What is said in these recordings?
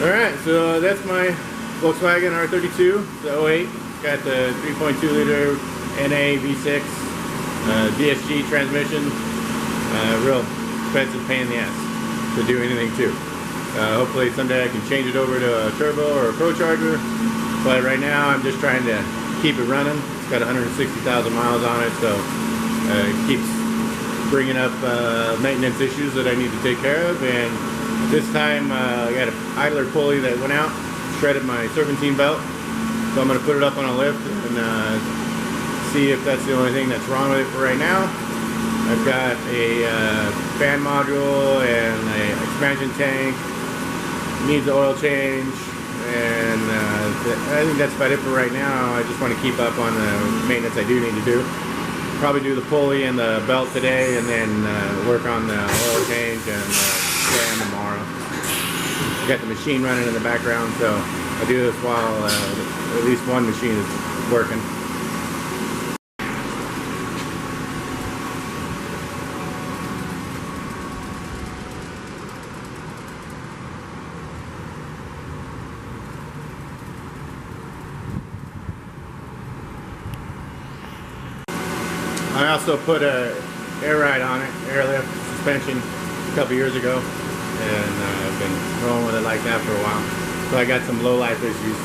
Alright, so that's my Volkswagen R32, the 08. It's got the 3.2 liter NA V6 DSG transmission. Real expensive pain in the ass to do anything to. Hopefully someday I can change it over to a turbo or a pro charger, but right now I'm just trying to keep it running. It's got 160,000 miles on it, so it keeps bringing up maintenance issues that I need to take care of. And this time I got an idler pulley that went out, shredded my serpentine belt, so I'm going to put it up on a lift and see if that's the only thing that's wrong with it for right now. I've got a fan module and an expansion tank, needs an oil change, and I think that's about it for right now. I just want to keep up on the maintenance I do need to do. Probably do the pulley and the belt today, and then work on the oil change and fan tomorrow. I got the machine running in the background, so I do this while at least one machine is working. I also put a air ride on it, airlift suspension, a couple years ago, and I've been rolling with it like that for a while. So I got some low life issues.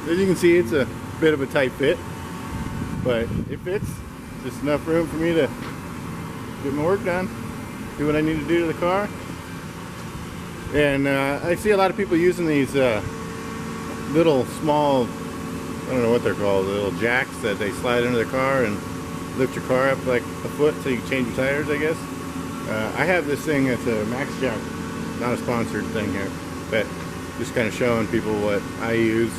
As you can see, it's a bit of a tight fit, but it fits. Just enough room for me to get my work done, do what I need to do to the car. And I see a lot of people using these little small, I don't know what they're called, little jacks that they slide into the car and lift your car up like a foot so you can change your tires, I guess. I have this thing that's a Max Jack, not a sponsored thing here, but just kind of showing people what I use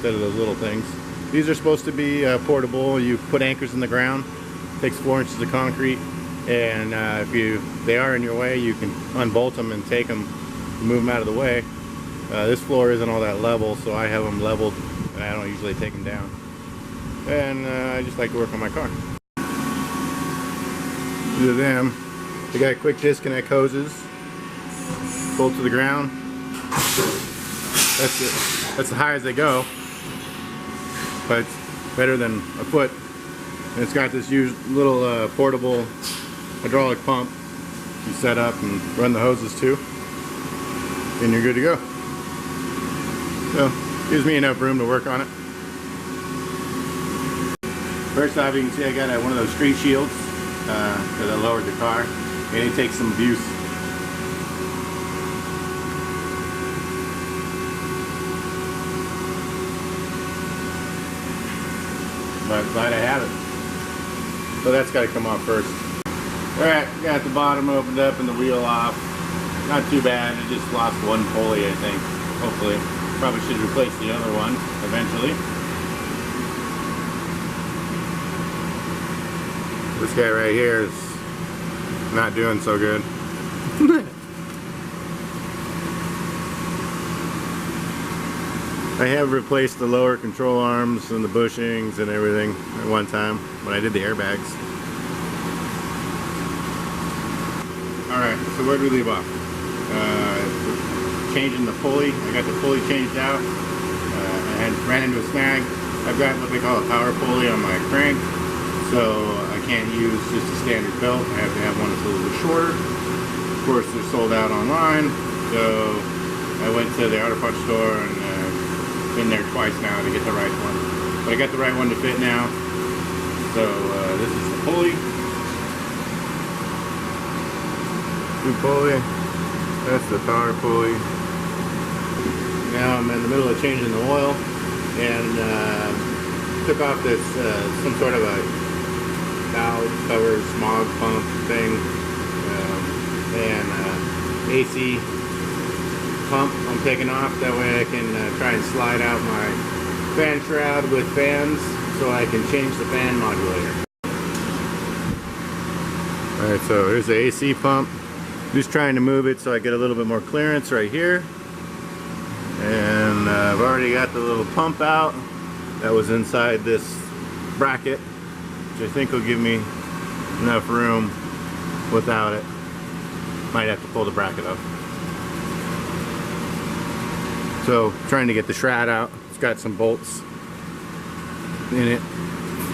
instead of those little things. These are supposed to be portable. You put anchors in the ground, takes 4 inches of concrete, and if they are in your way, you can unbolt them and take them, move them out of the way. This floor isn't all that level, so I have them leveled, and I don't usually take them down. And I just like to work on my car. These are them. They got quick disconnect hoses, bolt to the ground. That's it. That's as high as they go, but it's better than a foot. And it's got this little portable hydraulic pump you set up and run the hoses to, and you're good to go. So gives me enough room to work on it. First off, you can see I got one of those street shields because I lowered the car, and it takes some abuse. But glad I have it. So that's got to come off first. Alright, got the bottom opened up and the wheel off. Not too bad, it just lost one pulley, I think. Hopefully. Probably should replace the other one eventually. This guy right here is not doing so good. I have replaced the lower control arms and the bushings and everything at one time when I did the airbags. Alright, so where do we leave off? Changing the pulley. I got the pulley changed out. I ran into a snag. I've got what they call a power pulley on my crank, so I can't use just a standard belt. I have to have one that's a little bit shorter. Of course, they're sold out online, so I went to the auto parts store and been there twice now to get the right one. But I got the right one to fit now. So this is the pulley. New pulley. That's the power pulley. Now I'm in the middle of changing the oil and took off this some sort of a valve cover smog pump thing and AC pump I'm taking off. That way I can try and slide out my fan shroud with fans so I can change the fan modulator. Alright, so here's the AC pump. Just trying to move it so I get a little bit more clearance right here. And I've already got the little pump out that was inside this bracket, which I think will give me enough room without it. Might have to pull the bracket up. So trying to get the shroud out. It's got some bolts in it.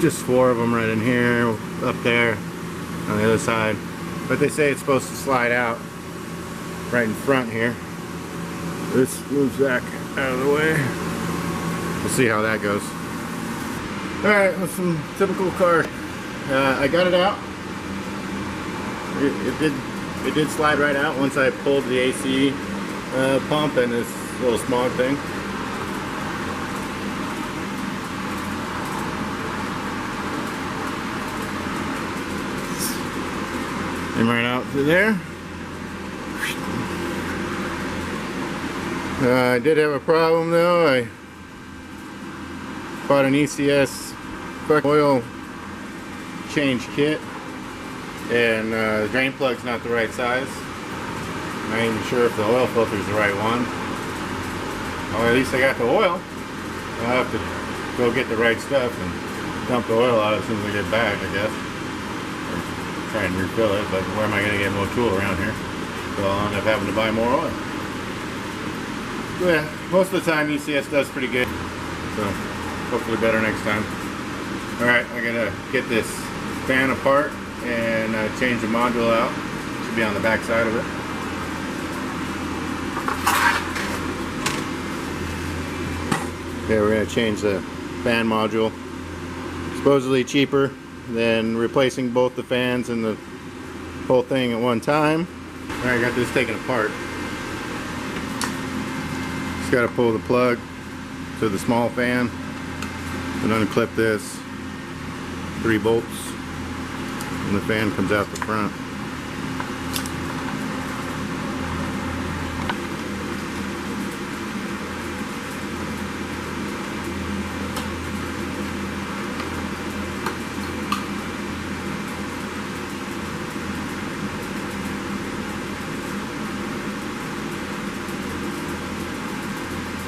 Just 4 of them right in here, up there, on the other side. But they say it's supposed to slide out right in front here. This moves back out of the way. We'll see how that goes. Alright, with some typical car. I got it out. It did slide right out once I pulled the AC pump and this little smog thing. And right out through there. I did have a problem though. I bought an ECS oil change kit and the drain plug's not the right size. I'm not even sure if the oil filter is the right one. Well, at least I got the oil. I'll have to go get the right stuff and dump the oil out as soon as I get back, I guess. Or try and refill it, but where am I going to get more tool around here? So I'll end up having to buy more oil. Yeah, most of the time ECS does pretty good, so hopefully better next time. Alright, I'm gonna get this fan apart and change the module out. Should be on the back side of it. Yeah, we're gonna change the fan module. Supposedly cheaper than replacing both the fans and the whole thing at one time. Alright, I got this taken apart. Just got to pull the plug to the small fan and unclip this. 3 bolts and the fan comes out the front.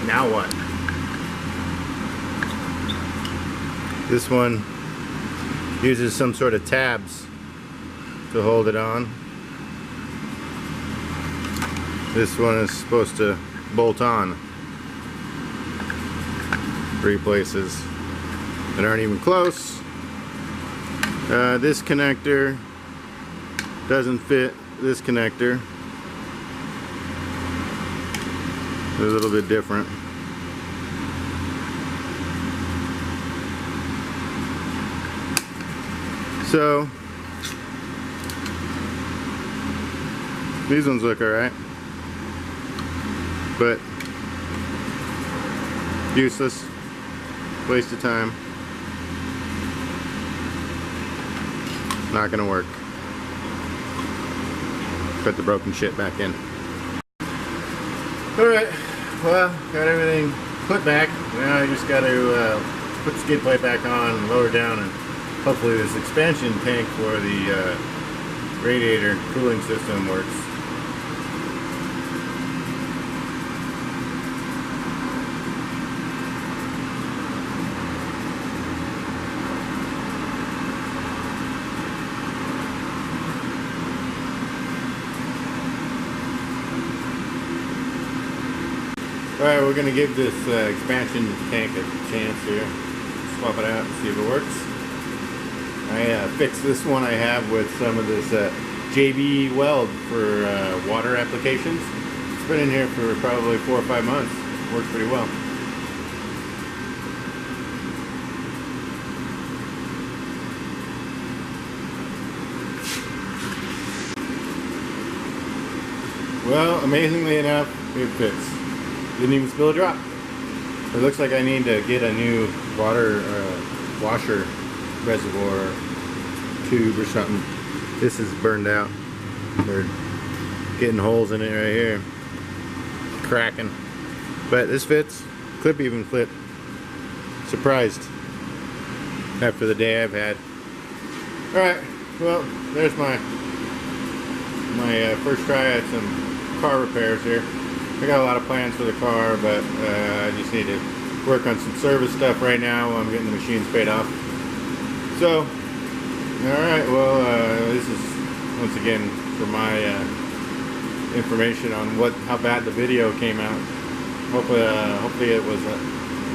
Now what? This one uses some sort of tabs to hold it on. This one is supposed to bolt on 3 places that aren't even close. This connector doesn't fit this connector. They're a little bit different. So these ones look alright, but useless, waste of time, not gonna work. Put the broken shit back in. Alright, well, got everything put back. Now I just got to put the skid plate back on and lower down, and hopefully this expansion tank for the radiator cooling system works. Alright, we're going to give this expansion tank a chance here. Swap it out and see if it works. I fixed this one I have with some of this JB weld for water applications. It's been in here for probably 4 or 5 months. Works pretty well. Well, amazingly enough, it fits. Didn't even spill a drop. It looks like I need to get a new water washer reservoir tube or something. This is burned out. They're getting holes in it right here. Cracking. But this fits. Clip even clip. Surprised after the day I've had. Alright, well, there's my first try at some car repairs here. I got a lot of plans for the car, but I just need to work on some service stuff right now while I'm getting the machines paid off. So, alright, well, this is once again for my information on how bad the video came out. Hopefully it was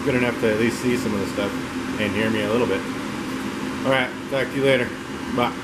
good enough to at least see some of the stuff and hear me a little bit. Alright, talk to you later. Bye.